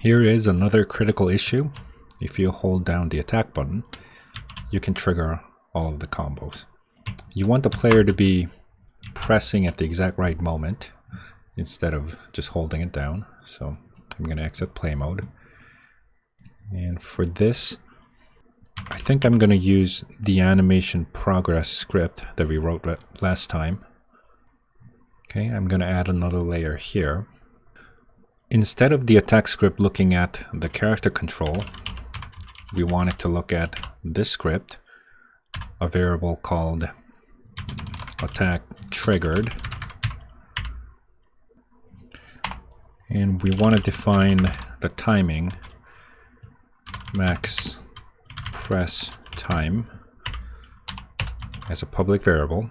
Here is another critical issue. If you hold down the attack button, you can trigger all of the combos. You want the player to be pressing at the exact right moment instead of just holding it down. So I'm going to exit play mode. And for this, I think I'm going to use the animation progress script that we wrote last time. Okay, I'm going to add another layer here. Instead of the attack script looking at the character control, we want it to look at this script, a variable called attack triggered. And we want to define the timing, max press time, as a public variable.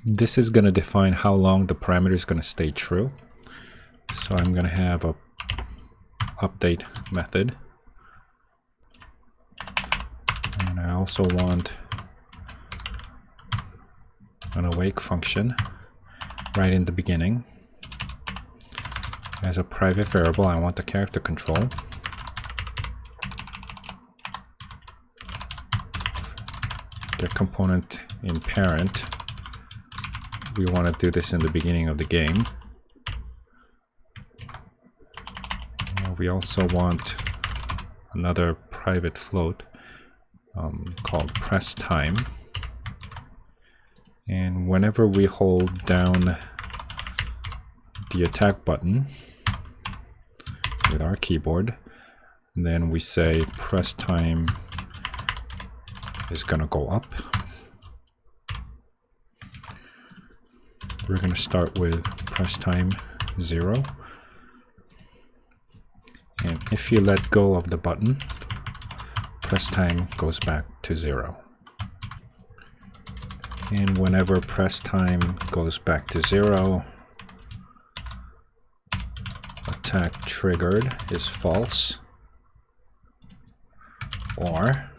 This is going to define how long the parameter is going to stay true. So I'm going to have a update method. And I also want an awake function right in the beginning. As a private variable, I want the character control. Get component in parent. We want to do this in the beginning of the game. We also want another private float called press time. And whenever we hold down the attack button with our keyboard, then we say press time is going to go up. We're going to start with press time 0. And if you let go of the button, press time goes back to 0. And whenever press time goes back to 0, attack triggered is false. Or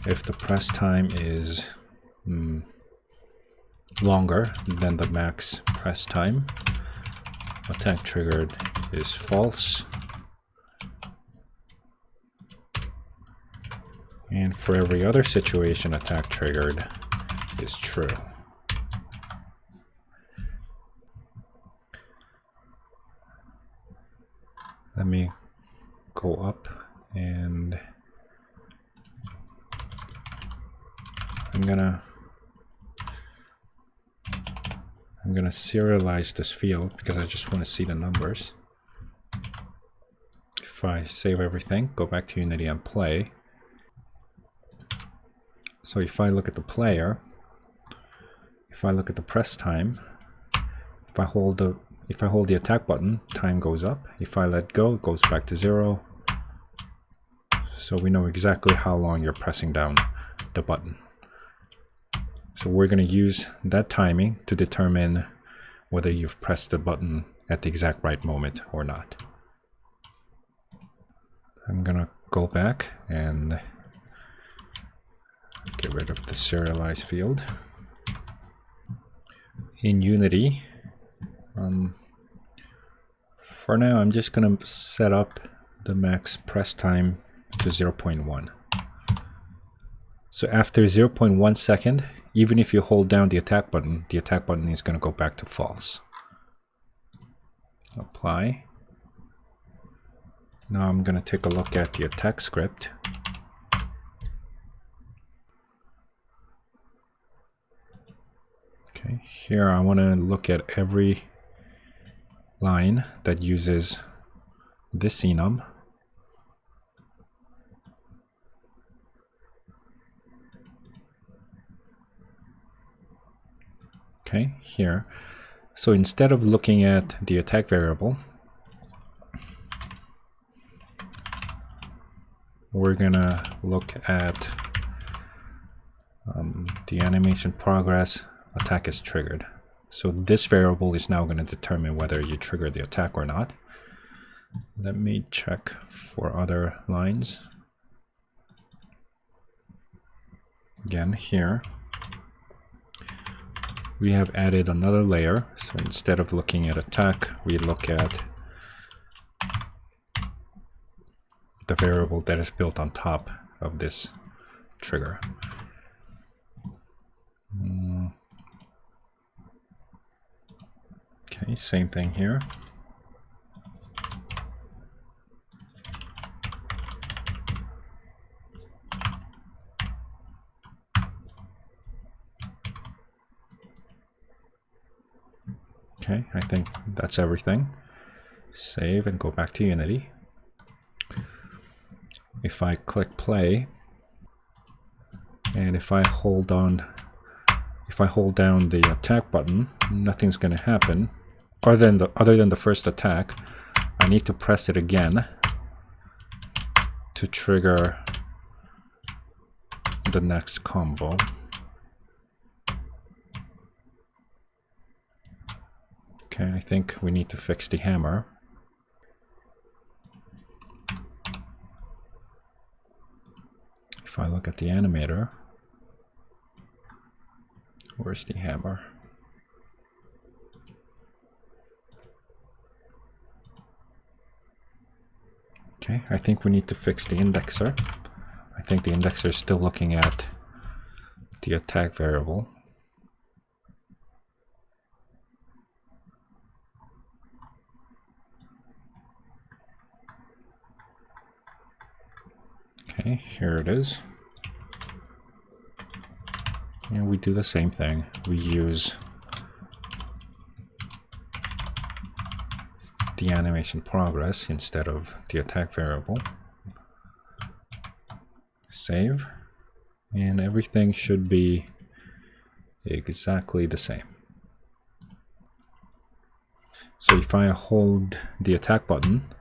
if the press time is longer than the max press time, attack triggered is false. And for every other situation, attack triggered is true. Let me go up and I'm gonna serialize this field because I just want to see the numbers. If I save everything, go back to Unity and play. So if I look at the player, if I look at the press time, if I hold the attack button, time goes up. If I let go, it goes back to 0. So we know exactly how long you're pressing down the button. So we're going to use that timing to determine whether you've pressed the button at the exact right moment or not. I'm going to go back and get rid of the serialize field. In Unity, for now I'm just going to set up the max press time to 0.1. So after 0.1 second, even if you hold down the attack button is going to go back to false. Apply. Now I'm going to take a look at the attack script. Okay, here I want to look at every line that uses this enum. Okay, here. So instead of looking at the attack variable, we're gonna look at the animation progress, attack is triggered. So this variable is now going to determine whether you trigger the attack or not. Let me check for other lines. Again, here we have added another layer. So instead of looking at attack, we look at the variable that is built on top of this trigger. Okay, same thing here. Okay, I think that's everything. Save and go back to Unity. If I click play, and if I hold down the attack button, nothing's going to happen. Other than the first attack, I need to press it again to trigger the next combo. Okay, I think we need to fix the hammer. If I look at the animator, where's the hammer? Okay, I think we need to fix the indexer. I think the indexer is still looking at the attack variable. Okay, here it is. And we do the same thing. We use the animation progress instead of the attack variable. Save. And everything should be exactly the same. So if I hold the attack button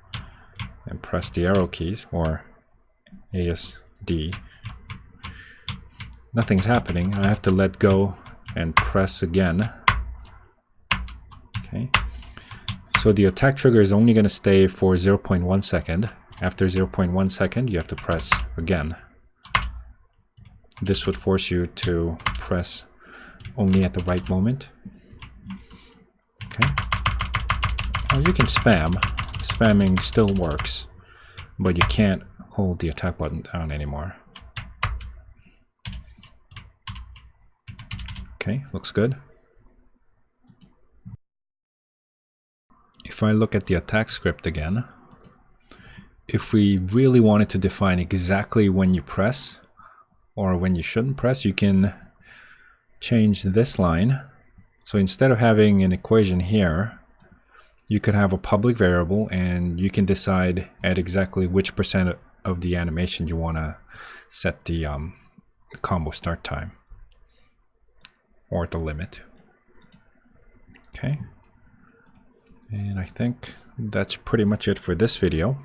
and press the arrow keys, or ASD, nothing's happening. I have to let go and press again. Okay. So the attack trigger is only going to stay for 0.1 second. After 0.1 second, you have to press again. This would force you to press only at the right moment. Okay. Well, you can spam. Spamming still works, but you can't hold the attack button down anymore. Okay, looks good. If I look at the attack script again, if we really wanted to define exactly when you press or when you shouldn't press, you can change this line. So instead of having an equation here, you could have a public variable, and you can decide at exactly which percent of the animation you want to set the combo start time or the limit. Okay, and I think that's pretty much it for this video.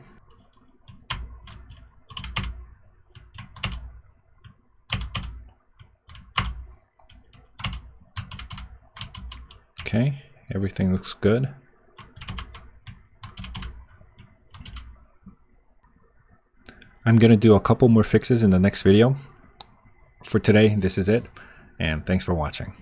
Okay, everything looks good. I'm going to do a couple more fixes in the next video. For today, this is it, and thanks for watching.